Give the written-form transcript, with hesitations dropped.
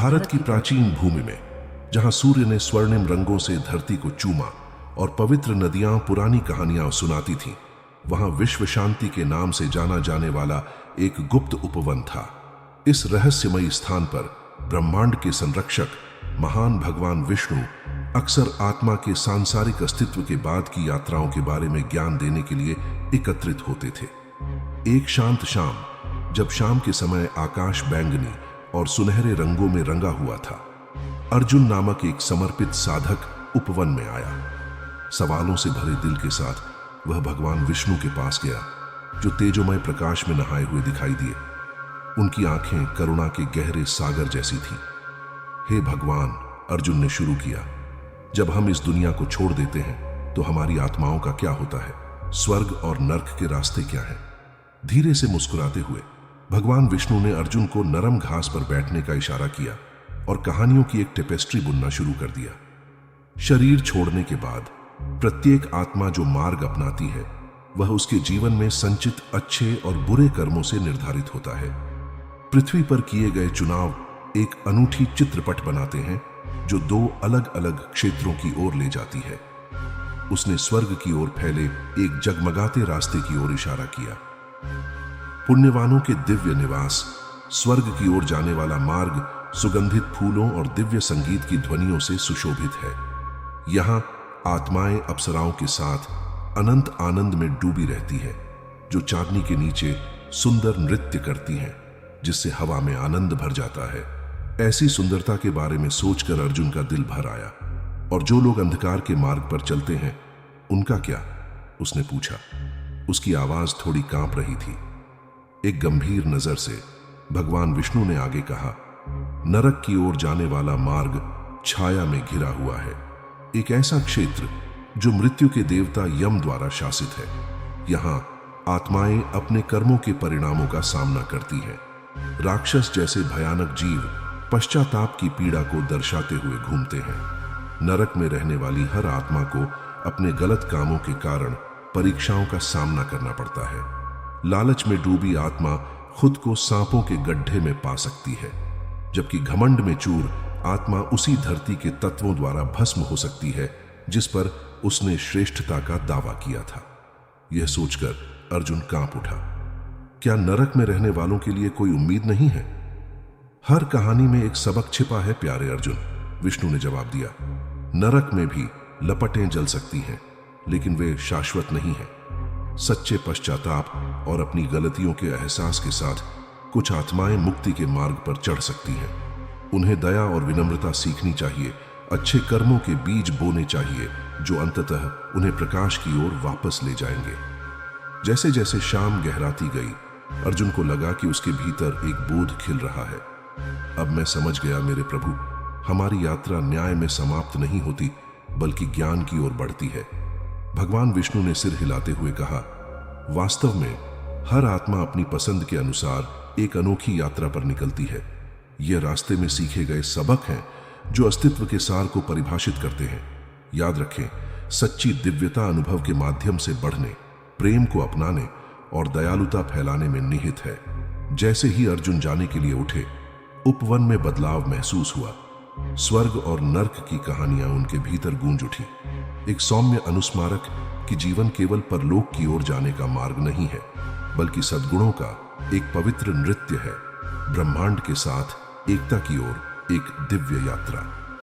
भारत की प्राचीन भूमि में, जहां सूर्य ने स्वर्णिम रंगों से धरती को चूमा और पवित्र नदियां पुरानी कहानियां सुनाती थीं, वहां विश्व शांति के नाम से जाना जाने वाला एक गुप्त उपवन था। इस रहस्यमयी स्थान पर ब्रह्मांड के संरक्षक महान भगवान विष्णु अक्सर आत्मा के सांसारिक अस्तित्व के बाद की यात्राओं के बारे में ज्ञान देने के लिए एकत्रित होते थे। एक शांत शाम, जब शाम के समय आकाश बैंगनी और सुनहरे रंगों में रंगा हुआ था, अर्जुन नामक एक समर्पित साधक उपवन में आया। सवालों से भरे दिल के साथ वह भगवान विष्णु के पास गया, जो तेजोमय प्रकाश में नहाए हुए दिखाई दिए। उनकी आंखें करुणा के गहरे सागर जैसी थीं। हे भगवान, अर्जुन ने शुरू किया, जब हम इस दुनिया को छोड़ देते हैं तो हमारी आत्माओं का क्या होता है? स्वर्ग और नर्क के रास्ते क्या हैं? धीरे से मुस्कुराते हुए भगवान विष्णु ने अर्जुन को नरम घास पर बैठने का इशारा किया और कहानियों की एक टेपेस्ट्री बुनना शुरू कर दिया। शरीर छोड़ने के बाद प्रत्येक आत्मा जो मार्ग अपनाती है, वह उसके जीवन में संचित अच्छे और बुरे कर्मों से निर्धारित होता है। पृथ्वी पर किए गए चुनाव एक अनूठी चित्रपट बनाते हैं, जो दो अलग अलग क्षेत्रों की ओर ले जाती है। उसने स्वर्ग की ओर फैले एक जगमगाते रास्ते की ओर इशारा किया। पुण्यवानों के दिव्य निवास, स्वर्ग की ओर जाने वाला मार्ग सुगंधित फूलों और दिव्य संगीत की ध्वनियों से सुशोभित है। यहाँ आत्माएं अप्सराओं के साथ अनंत आनंद में डूबी रहती है, जो चांदनी के नीचे सुंदर नृत्य करती हैं, जिससे हवा में आनंद भर जाता है। ऐसी सुंदरता के बारे में सोचकर अर्जुन का दिल भर आया। और जो लोग अंधकार के मार्ग पर चलते हैं, उनका क्या? उसने पूछा। उसकी आवाज थोड़ी कांप रही थी। एक गंभीर नजर से भगवान विष्णु ने आगे कहा, नरक की ओर जाने वाला मार्ग छाया में घिरा हुआ है, एक ऐसा क्षेत्र जो मृत्यु के देवता यम द्वारा शासित है। यहाँ आत्माएं अपने कर्मों के परिणामों का सामना करती हैं। राक्षस जैसे भयानक जीव पश्चाताप की पीड़ा को दर्शाते हुए घूमते हैं। नरक में रहने वाली हर आत्मा को अपने गलत कामों के कारण परीक्षाओं का सामना करना पड़ता है। लालच में डूबी आत्मा खुद को सांपों के गड्ढे में पा सकती है, जबकि घमंड में चूर आत्मा उसी धरती के तत्वों द्वारा भस्म हो सकती है जिस पर उसने श्रेष्ठता का दावा किया था। यह सोचकर अर्जुन कांप उठा। क्या नरक में रहने वालों के लिए कोई उम्मीद नहीं है? हर कहानी में एक सबक छिपा है प्यारे अर्जुन, विष्णु ने जवाब दिया। नरक में भी लपटें जल सकती हैं, लेकिन वे शाश्वत नहीं हैं। सच्चे पश्चाताप और अपनी गलतियों के एहसास के साथ कुछ आत्माएं मुक्ति के मार्ग पर चढ़ सकती हैं। उन्हें दया और विनम्रता सीखनी चाहिए, अच्छे कर्मों के बीज बोने चाहिए, जो अंततः उन्हें प्रकाश की ओर वापस ले जाएंगे। जैसे जैसे शाम गहराती गई, अर्जुन को लगा कि उसके भीतर एक बोध खिल रहा है। अब मैं समझ गया मेरे प्रभु, हमारी यात्रा न्याय में समाप्त नहीं होती, बल्कि ज्ञान की ओर बढ़ती है। भगवान विष्णु ने सिर हिलाते हुए कहा, वास्तव में हर आत्मा अपनी पसंद के अनुसार एक अनोखी यात्रा पर निकलती है। ये रास्ते में सीखे गए सबक हैं जो अस्तित्व के सार को परिभाषित करते हैं। याद रखें, सच्ची दिव्यता अनुभव के माध्यम से बढ़ने, प्रेम को अपनाने और दयालुता फैलाने में निहित है। जैसे ही अर्जुन जाने के लिए उठे, उपवन में बदलाव महसूस हुआ। स्वर्ग और नर्क की कहानियां उनके भीतर गूंज उठी। एक सौम्य अनुस्मारक कि जीवन केवल परलोक की ओर जाने का मार्ग नहीं है, बल्कि सद्गुणों का एक पवित्र नृत्य है, ब्रह्मांड के साथ एकता की ओर एक दिव्य यात्रा।